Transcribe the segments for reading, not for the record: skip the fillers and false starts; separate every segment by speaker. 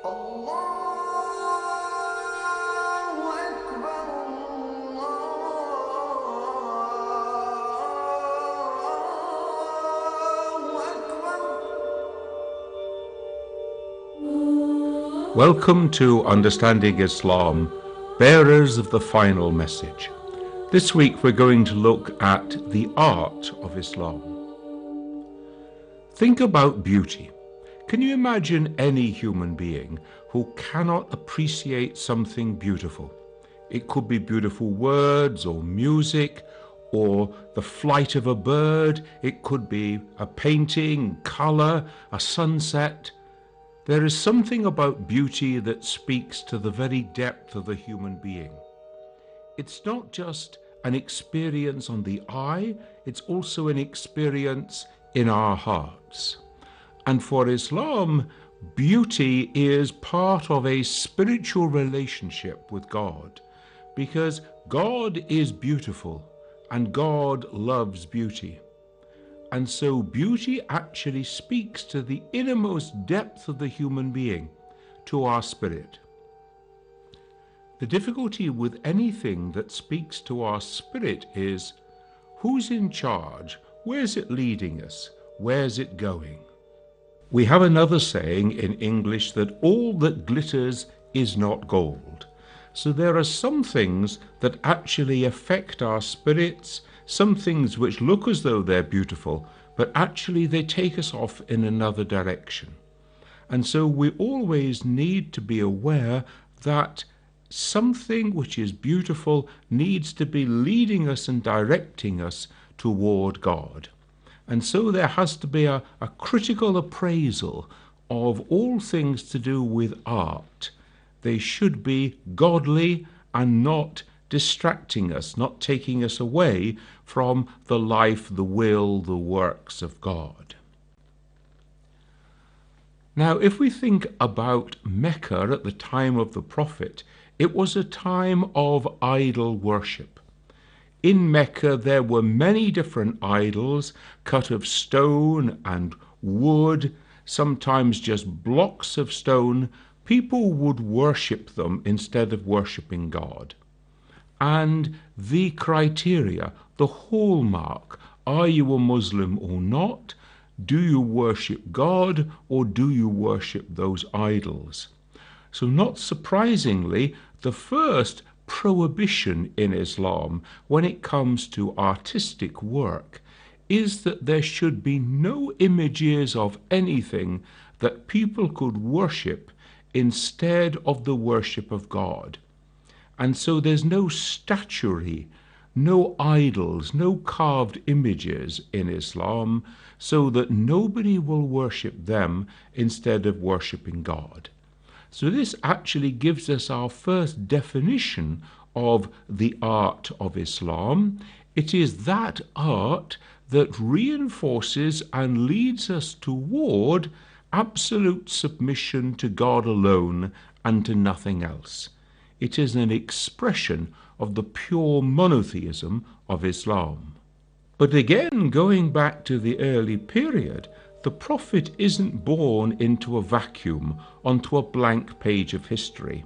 Speaker 1: Welcome to Understanding Islam, bearers of the final message. This week we're going to look at the art of Islam. Think about beauty. Can you imagine any human being who cannot appreciate something beautiful? It could be beautiful words or music or the flight of a bird. It could be a painting, color, a sunset. There is something about beauty that speaks to the very depth of the human being. It's not just an experience on the eye, it's also an experience in our hearts. And for Islam, beauty is part of a spiritual relationship with God, because God is beautiful and God loves beauty. And so beauty actually speaks to the innermost depth of the human being, to our spirit. The difficulty with anything that speaks to our spirit is, who's in charge? Where's it leading us? Where's it going? We have another saying in English that all that glitters is not gold. So there are some things that actually affect our spirits, some things which look as though they're beautiful, but actually they take us off in another direction. And so we always need to be aware that something which is beautiful needs to be leading us and directing us toward God. And so there has to be a critical appraisal of all things to do with art. They should be godly and not distracting us, not taking us away from the life, the will, the works of God. Now, if we think about Mecca at the time of the Prophet, it was a time of idol worship. In Mecca there were many different idols cut of stone and wood, sometimes just blocks of stone. People would worship them instead of worshipping God. And the criteria, the hallmark, are you a Muslim or not? Do you worship God or do you worship those idols? So not surprisingly, the first prohibition in Islam when it comes to artistic work is that there should be no images of anything that people could worship instead of the worship of God. And so there's no statuary, no idols, no carved images in Islam, so that nobody will worship them instead of worshipping God. So this actually gives us our first definition of the art of Islam. It is that art that reinforces and leads us toward absolute submission to God alone and to nothing else. It is an expression of the pure monotheism of Islam. But again, going back to the early period, the Prophet isn't born into a vacuum, onto a blank page of history.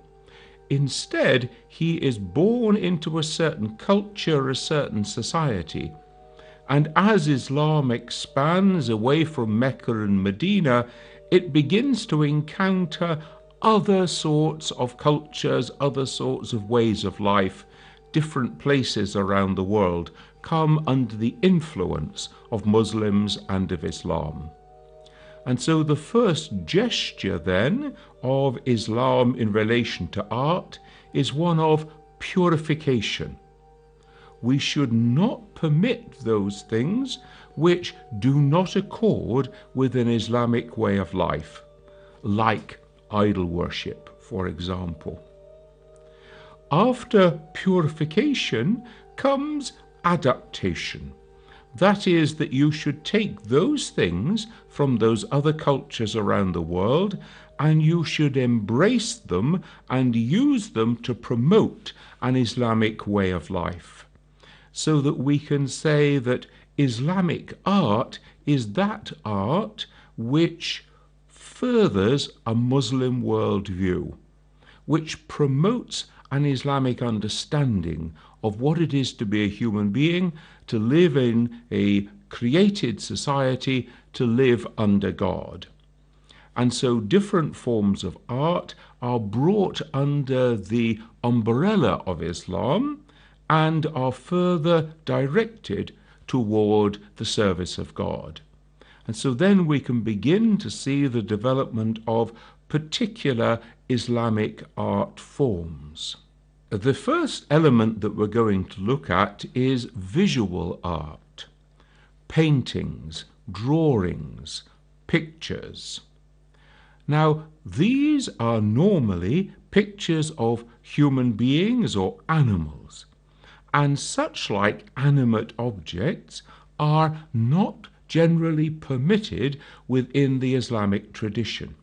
Speaker 1: Instead, he is born into a certain culture, a certain society. And as Islam expands away from Mecca and Medina, it begins to encounter other sorts of cultures, other sorts of ways of life. Different places around the world come under the influence of Muslims and of Islam. And so the first gesture then of Islam in relation to art is one of purification. We should not permit those things which do not accord with an Islamic way of life, like idol worship, for example. After purification comes adaptation. That is, that you should take those things from those other cultures around the world and you should embrace them and use them to promote an Islamic way of life. So that we can say that Islamic art is that art which furthers a Muslim worldview, which promotes an Islamic understanding of what it is to be a human being, to live in a created society, to live under God. And so different forms of art are brought under the umbrella of Islam and are further directed toward the service of God. And so then we can begin to see the development of particular Islamic art forms. The first element that we're going to look at is visual art, paintings, drawings, pictures. Now, these are normally pictures of human beings or animals, and such like animate objects are not generally permitted within the Islamic tradition,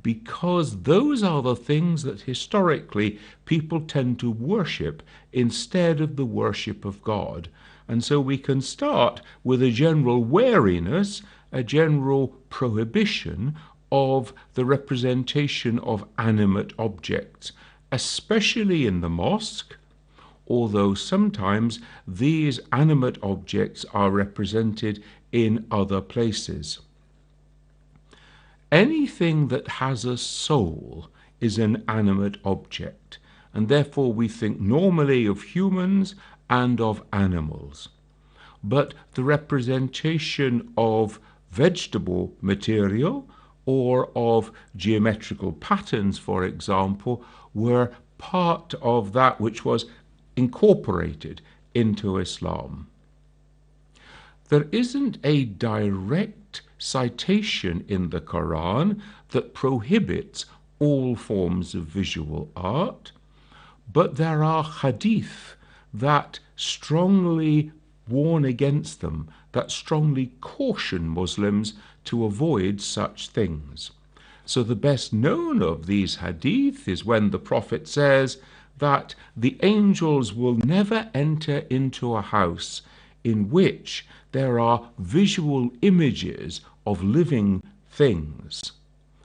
Speaker 1: because those are the things that historically people tend to worship instead of the worship of God. And so we can start with a general wariness, a general prohibition of the representation of animate objects, especially in the mosque, although sometimes these animate objects are represented in other places. Anything that has a soul is an animate object, and therefore we think normally of humans and of animals. But the representation of vegetable material or of geometrical patterns, for example, were part of that which was incorporated into Islam. There isn't a direct citation in the Quran that prohibits all forms of visual art, but there are hadith that strongly warn against them, that strongly caution Muslims to avoid such things. So the best known of these hadith is when the Prophet says that the angels will never enter into a house in which there are visual images of living things,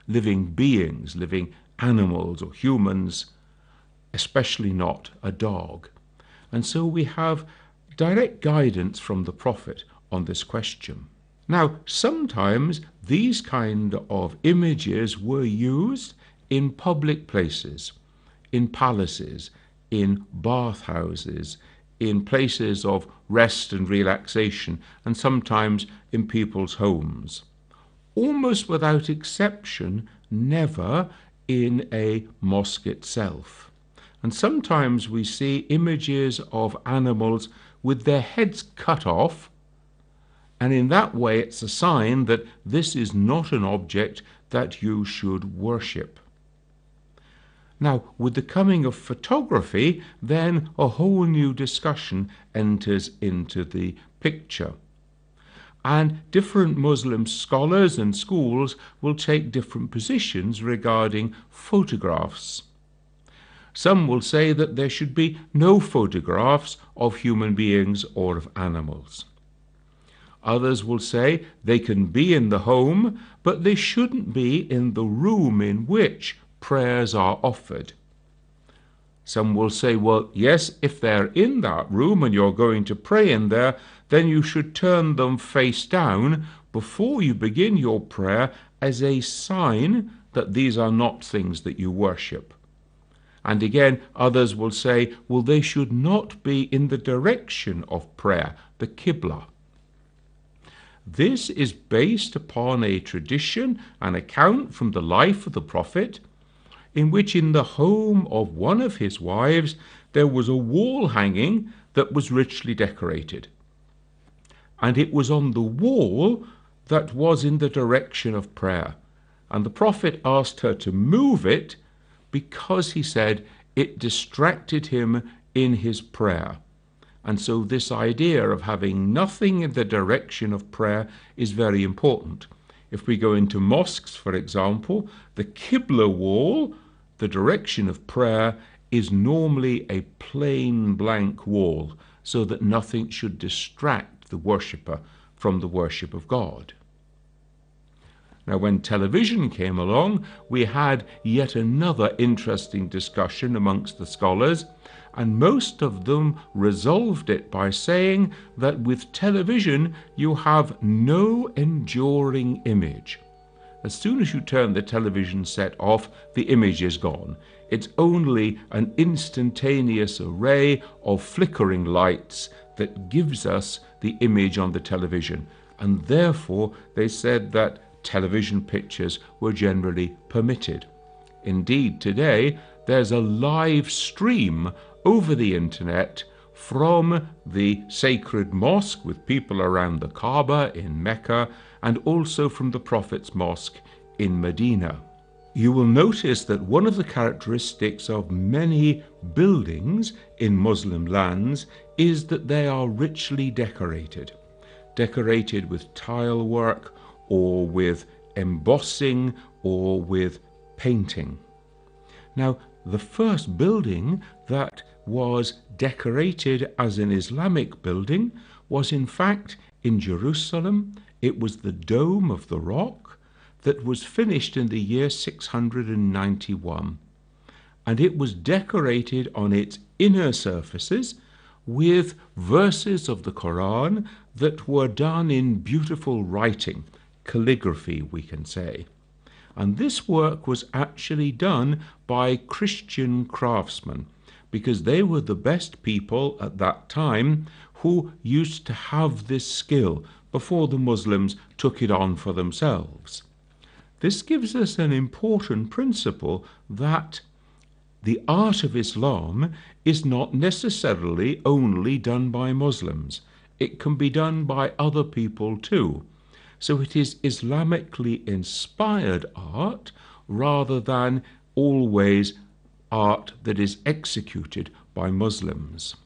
Speaker 1: living beings, living animals or humans, especially not a dog. And so we have direct guidance from the Prophet on this question. Now, sometimes these kind of images were used in public places, in palaces, in bathhouses, in places of rest and relaxation, and sometimes in people's homes. Almost without exception, never in a mosque itself. And sometimes we see images of animals with their heads cut off, and in that way it's a sign that this is not an object that you should worship. Now, with the coming of photography, then a whole new discussion enters into the picture. And different Muslim scholars and schools will take different positions regarding photographs. Some will say that there should be no photographs of human beings or of animals. Others will say they can be in the home, but they shouldn't be in the room in which prayers are offered. Some will say, well, yes, if they're in that room and you're going to pray in there, then you should turn them face down before you begin your prayer as a sign that these are not things that you worship. And again, others will say, well, they should not be in the direction of prayer, the Qibla. This is based upon a tradition, an account from the life of the Prophet, in which in the home of one of his wives there was a wall hanging that was richly decorated. And it was on the wall that was in the direction of prayer. And the Prophet asked her to move it because he said it distracted him in his prayer. And so this idea of having nothing in the direction of prayer is very important. If we go into mosques, for example, the Qibla wall, the direction of prayer, is normally a plain blank wall, so that nothing should distract the worshipper from the worship of God. Now, when television came along, we had yet another interesting discussion amongst the scholars, and most of them resolved it by saying that with television you have no enduring image. As soon as you turn the television set off, the image is gone. It's only an instantaneous array of flickering lights that gives us the image on the television, and therefore they said that television pictures were generally permitted. Indeed, today there's a live stream over the internet from the sacred mosque with people around the Kaaba in Mecca, and also from the Prophet's mosque in Medina. You will notice that one of the characteristics of many buildings in Muslim lands is that they are richly decorated with tile work, or with embossing, or with painting. Now, the first building that was decorated as an Islamic building was in fact in Jerusalem. It was the Dome of the Rock that was finished in the year 691, and it was decorated on its inner surfaces with verses of the Quran that were done in beautiful writing, calligraphy we can say. And this work was actually done by Christian craftsmen, because they were the best people at that time who used to have this skill before the Muslims took it on for themselves. This gives us an important principle that the art of Islam is not necessarily only done by Muslims. It can be done by other people too. So it is Islamically inspired art rather than always art that is executed by Muslims.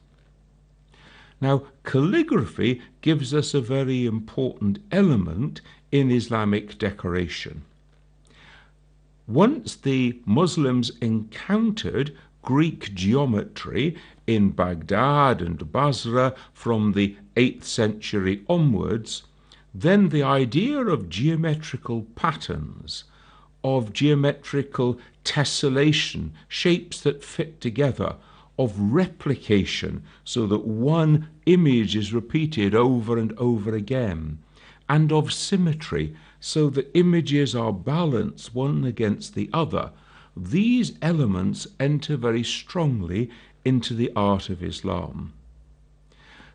Speaker 1: Now, calligraphy gives us a very important element in Islamic decoration. Once the Muslims encountered Greek geometry in Baghdad and Basra from the 8th century onwards, then the idea of geometrical patterns, of geometrical tessellation, shapes that fit together, of replication so that one image is repeated over and over again, and of symmetry so that images are balanced one against the other, these elements enter very strongly into the art of Islam.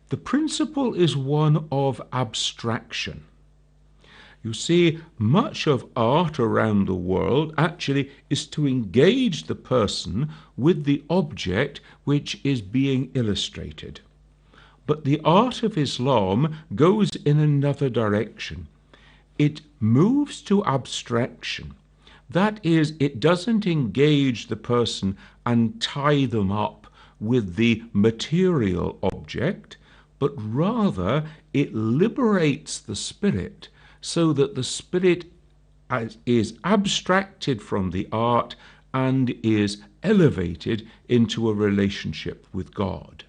Speaker 1: The principle is one of abstraction. You see, much of art around the world actually is to engage the person with the object which is being illustrated. But the art of Islam goes in another direction. It moves to abstraction. That is, it doesn't engage the person and tie them up with the material object, but rather it liberates the spirit so that the spirit is abstracted from the art and is elevated into a relationship with God.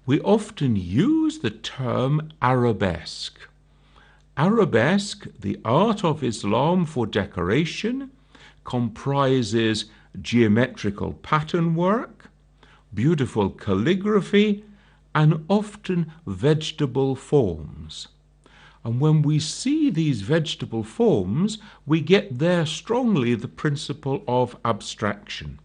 Speaker 1: We often use the term arabesque. Arabesque, the art of Islam for decoration, comprises geometrical pattern work, beautiful calligraphy, and often vegetable forms. And when we see these vegetable forms, we get there strongly the principle of abstraction.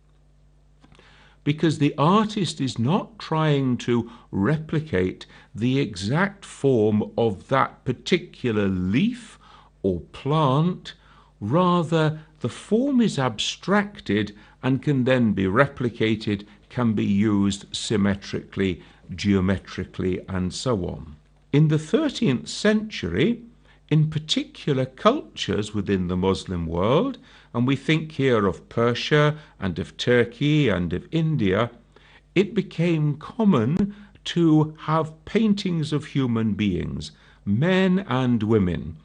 Speaker 1: Because the artist is not trying to replicate the exact form of that particular leaf or plant, rather the form is abstracted and can then be replicated, can be used symmetrically, geometrically, and so on. In the 13th century, in particular cultures within the Muslim world, and we think here of Persia and of Turkey and of India, it became common to have paintings of human beings, men and women,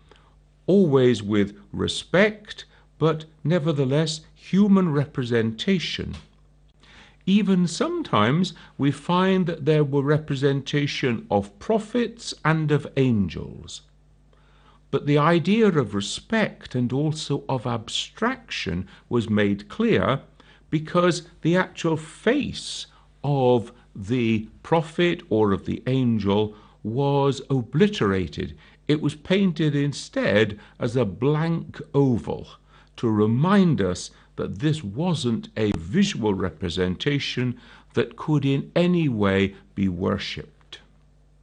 Speaker 1: always with respect, but nevertheless human representation. Even sometimes we find that there were representation of prophets and of angels. But the idea of respect and also of abstraction was made clear because the actual face of the prophet or of the angel was obliterated. It was painted instead as a blank oval to remind us that this wasn't a visual representation that could in any way be worshipped.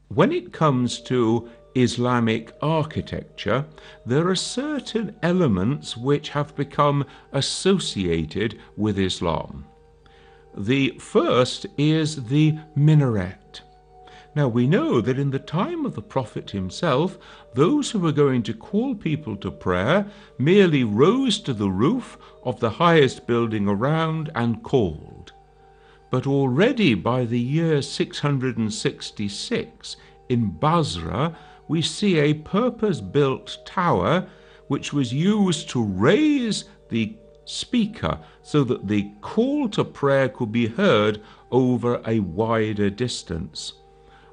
Speaker 1: When it comes to Islamic architecture, there are certain elements which have become associated with Islam. The first is the minaret. Now we know that in the time of the Prophet himself, those who were going to call people to prayer merely rose to the roof of the highest building around and called. But already by the year 666 in Basra, we see a purpose-built tower which was used to raise the speaker so that the call to prayer could be heard over a wider distance.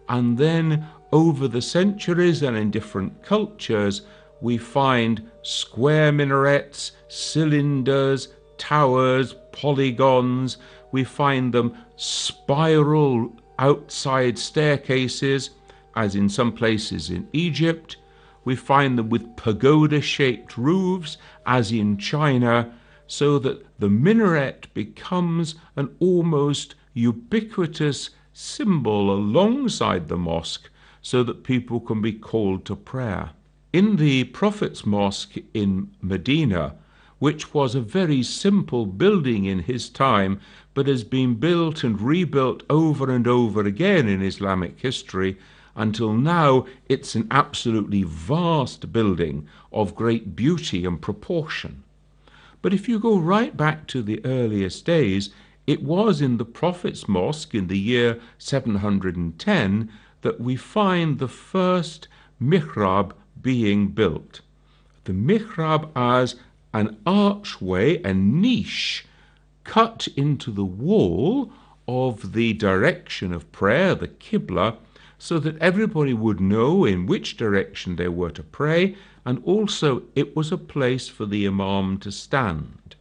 Speaker 1: And then over the centuries and in different cultures, we find square minarets, cylinders, towers, polygons. We find them spiral outside staircases, as in some places in Egypt. We find them with pagoda-shaped roofs, as in China, so that the minaret becomes an almost ubiquitous symbol alongside the mosque so that people can be called to prayer. In the Prophet's mosque in Medina, which was a very simple building in his time, but has been built and rebuilt over and over again in Islamic history, until now it's an absolutely vast building of great beauty and proportion. But if you go right back to the earliest days, it was in the Prophet's mosque in the year 710 that we find the first mihrab being built. The mihrab as an archway, a niche cut into the wall of the direction of prayer, the Qibla, so that everybody would know in which direction they were to pray, and also it was a place for the Imam to stand.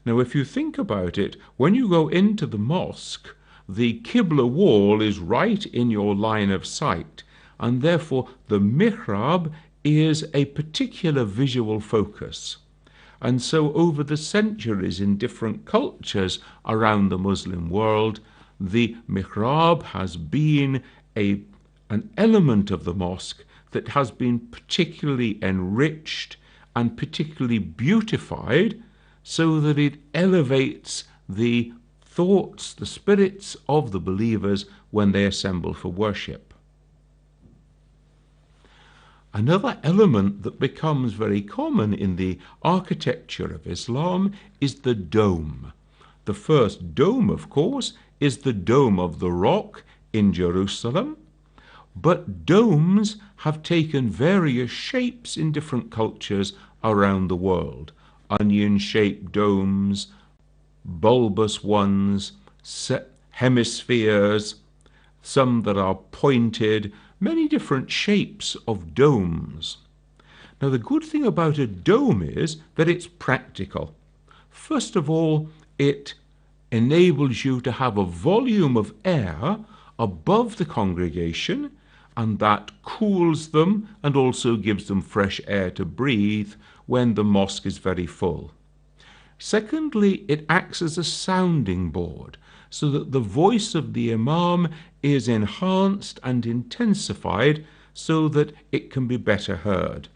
Speaker 1: Now, if you think about it, when you go into the mosque, the Qibla wall is right in your line of sight, and therefore the mihrab is a particular visual focus. And so over the centuries in different cultures around the Muslim world, the mihrab has been an element of the mosque that has been particularly enriched and particularly beautified so that it elevates the thoughts, the spirits of the believers when they assemble for worship. Another element that becomes very common in the architecture of Islam is the dome. The first dome, of course, is the Dome of the Rock in Jerusalem, but domes have taken various shapes in different cultures around the world. Onion-shaped domes, bulbous ones, hemispheres, some that are pointed, many different shapes of domes. Now, the good thing about a dome is that it's practical. First of all, it enables you to have a volume of air above the congregation, and that cools them and also gives them fresh air to breathe when the mosque is very full. Secondly, it acts as a sounding board so that the voice of the Imam is enhanced and intensified so that it can be better heard.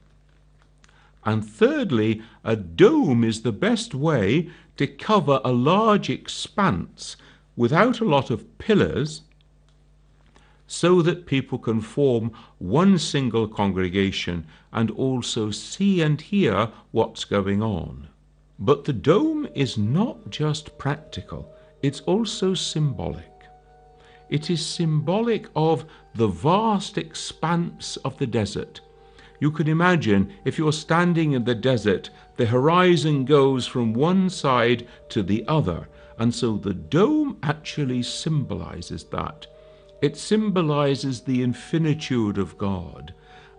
Speaker 1: And thirdly, a dome is the best way to cover a large expanse without a lot of pillars, so that people can form one single congregation and also see and hear what's going on. But the dome is not just practical, it's also symbolic. It is symbolic of the vast expanse of the desert. You can imagine if you're standing in the desert, the horizon goes from one side to the other, and so the dome actually symbolizes that. It symbolizes the infinitude of God,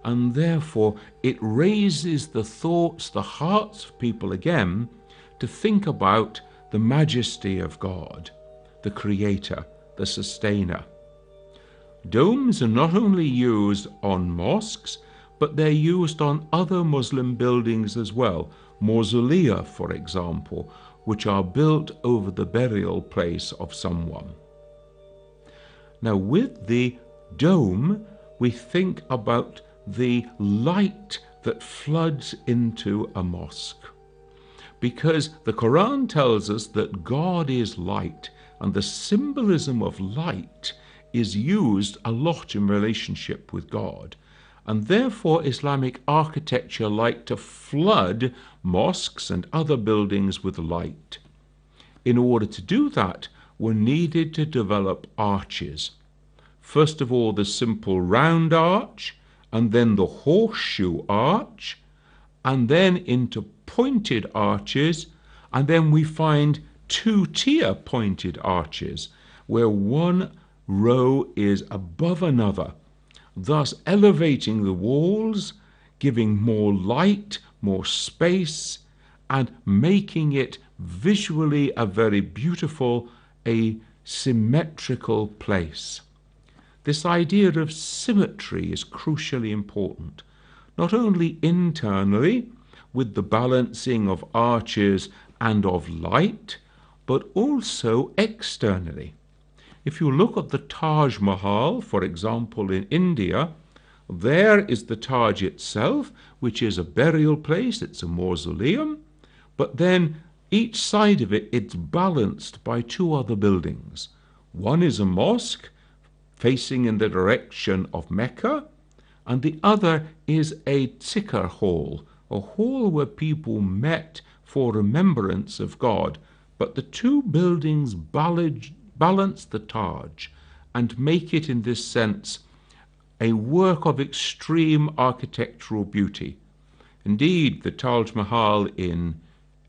Speaker 1: and therefore it raises the thoughts, the hearts of people again to think about the majesty of God, the Creator, the Sustainer. Domes are not only used on mosques, but they're used on other Muslim buildings as well. Mausolea, for example, which are built over the burial place of someone. Now, with the dome, we think about the light that floods into a mosque. Because the Quran tells us that God is light, and the symbolism of light is used a lot in relationship with God. And therefore Islamic architecture liked to flood mosques and other buildings with light. In order to do that, were needed to develop arches. First of all, the simple round arch, and then the horseshoe arch, and then into pointed arches, and then we find two-tier pointed arches, where one row is above another, thus elevating the walls, giving more light, more space, and making it visually a very beautiful, a symmetrical place. This idea of symmetry is crucially important, not only internally, with the balancing of arches and of light, but also externally. If you look at the Taj Mahal, for example, in India, there is the Taj itself, which is a burial place, it's a mausoleum, but then each side of it, it's balanced by two other buildings. One is a mosque facing in the direction of Mecca, and the other is a zikr hall, a hall where people met for remembrance of God. But the two buildings balance the Taj and make it, in this sense, a work of extreme architectural beauty. Indeed, the Taj Mahal in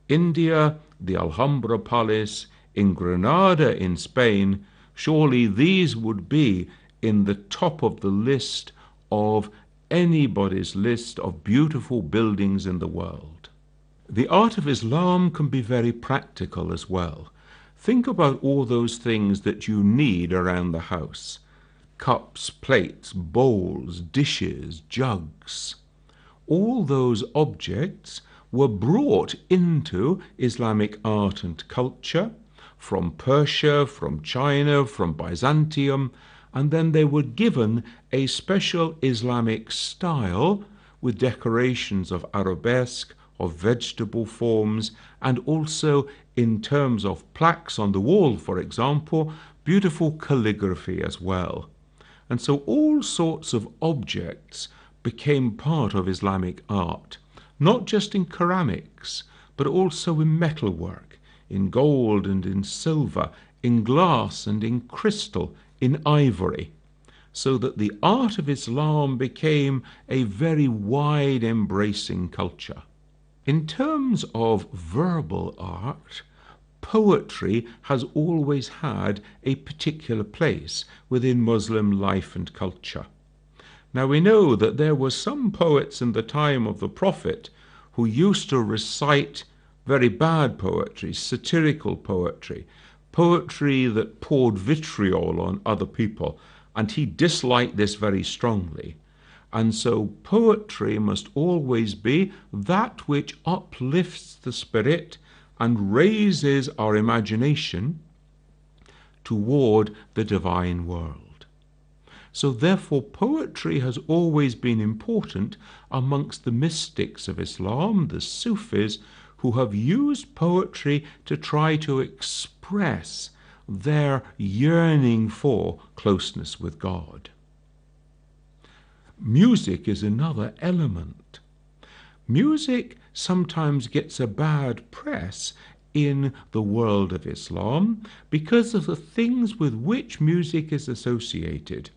Speaker 1: India, the Alhambra Palace in Granada in Spain, surely these would be in the top of the list of anybody's list of beautiful buildings in the world. The art of Islam can be very practical as well. Think about all those things that you need around the house: cups, plates, bowls, dishes, jugs. All those objects were brought into Islamic art and culture from Persia, from China, from Byzantium, and then they were given a special Islamic style with decorations of arabesque, of vegetable forms, and also in terms of plaques on the wall, for example, beautiful calligraphy as well. And so all sorts of objects became part of Islamic art, not just in ceramics, but also in metalwork, in gold and in silver, in glass and in crystal, in ivory, so that the art of Islam became a very wide embracing culture. In terms of verbal art, poetry has always had a particular place within Muslim life and culture. Now we know that there were some poets in the time of the Prophet who used to recite very bad poetry, satirical poetry, poetry that poured vitriol on other people, and he disliked this very strongly. And so poetry must always be that which uplifts the spirit and raises our imagination toward the divine world. So therefore poetry has always been important amongst the mystics of Islam, the Sufis, who have used poetry to try to express their yearning for closeness with God. Music is another element. Music sometimes gets a bad press in the world of Islam because of the things with which music is associated.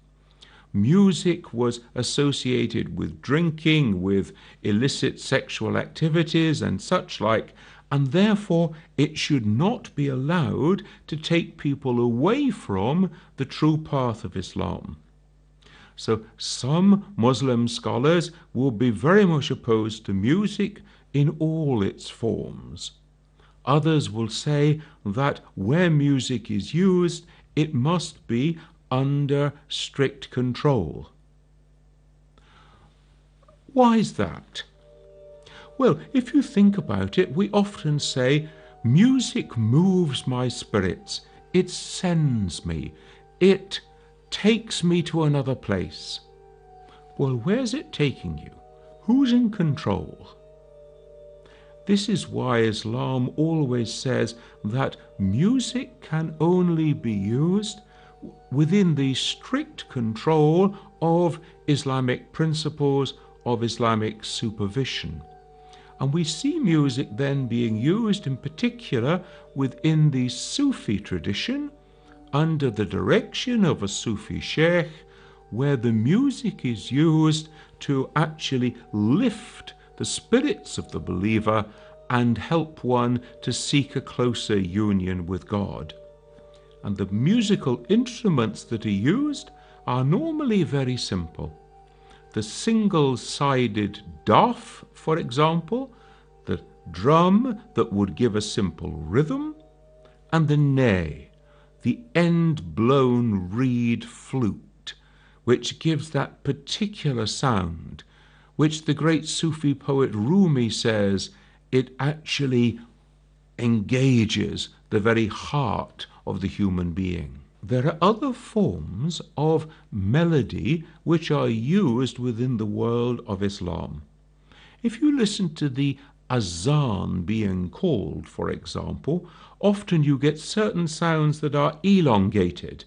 Speaker 1: Music was associated with drinking, with illicit sexual activities and such like, and therefore it should not be allowed to take people away from the true path of Islam. So some Muslim scholars will be very much opposed to music in all its forms. Others will say that where music is used, it must be under strict control. Why is that? Well, if you think about it, we often say, music moves my spirits, it sends me, it takes me to another place. Well, where's it taking you? Who's in control? This is why Islam always says that music can only be used within the strict control of Islamic principles, of Islamic supervision. And we see music then being used in particular within the Sufi tradition under the direction of a Sufi sheikh, where the music is used to actually lift the spirits of the believer and help one to seek a closer union with God. And the musical instruments that are used are normally very simple. The single-sided daf, for example, the drum that would give a simple rhythm, and the ney, the end-blown reed flute, which gives that particular sound, which the great Sufi poet Rumi says it actually engages the very heart of the human being. There are other forms of melody which are used within the world of Islam. If you listen to the azan being called, for example, often you get certain sounds that are elongated,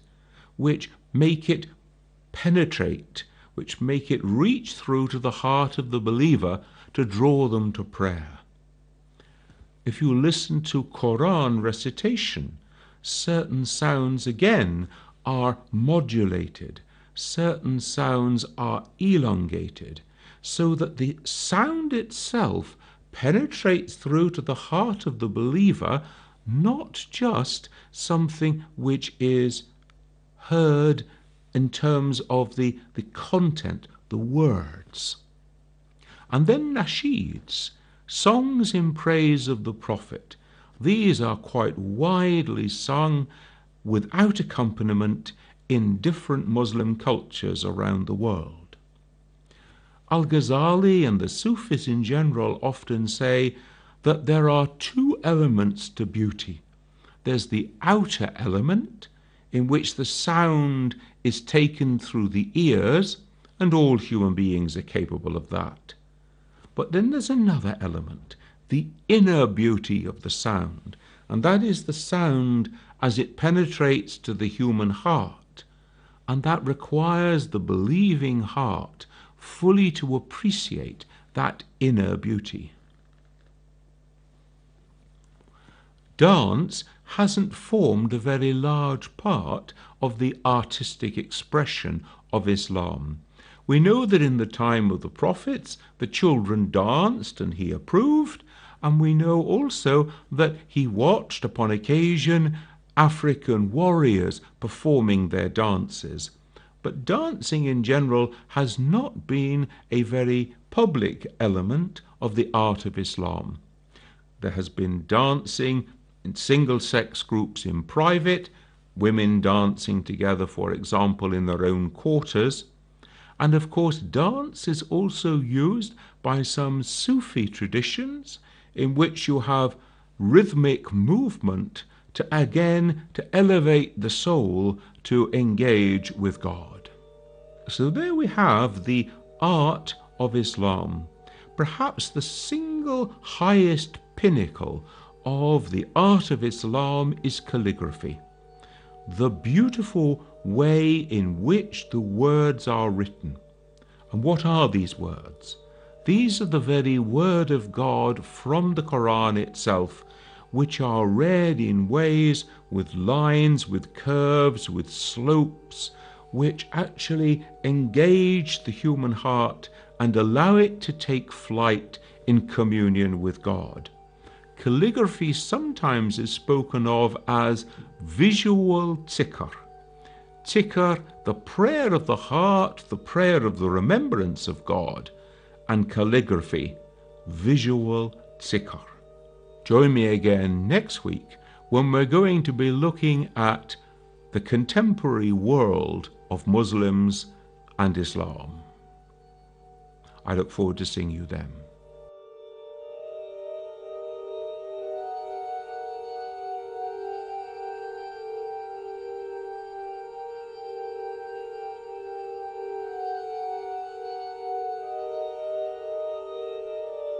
Speaker 1: which make it penetrate, which make it reach through to the heart of the believer to draw them to prayer. If you listen to Quran recitation, certain sounds again are modulated, certain sounds are elongated, so that the sound itself penetrates through to the heart of the believer, not just something which is heard in terms of the content, the words. And then nasheeds, songs in praise of the Prophet. These are quite widely sung without accompaniment in different Muslim cultures around the world. Al-Ghazali and the Sufis in general often say that there are two elements to beauty. There's the outer element, in which the sound is taken through the ears, and all human beings are capable of that. But then there's another element, the inner beauty of the sound, and that is the sound as it penetrates to the human heart, and that requires the believing heart fully to appreciate that inner beauty. Dance hasn't formed a very large part of the artistic expression of Islam. We know that in the time of the prophets, the children danced and he approved, and we know also that he watched upon occasion African warriors performing their dances. But dancing in general has not been a very public element of the art of Islam. There has been dancing in single-sex groups in private, women dancing together, for example, in their own quarters. And of course, dance is also used by some Sufi traditions in which you have rhythmic movement to elevate the soul to engage with God. So there we have the art of Islam. Perhaps the single highest pinnacle of the art of Islam is calligraphy. The beautiful way in which the words are written. And what are these words? These are the very word of God from the Quran itself, which are read in ways with lines, with curves, with slopes, which actually engage the human heart and allow it to take flight in communion with God. Calligraphy sometimes is spoken of as visual tikkar. ticker, the prayer of the heart, the prayer of the remembrance of God, and calligraphy, visual ticker. Join me again next week when we're going to be looking at the contemporary world of Muslims and Islam. I look forward to seeing you then.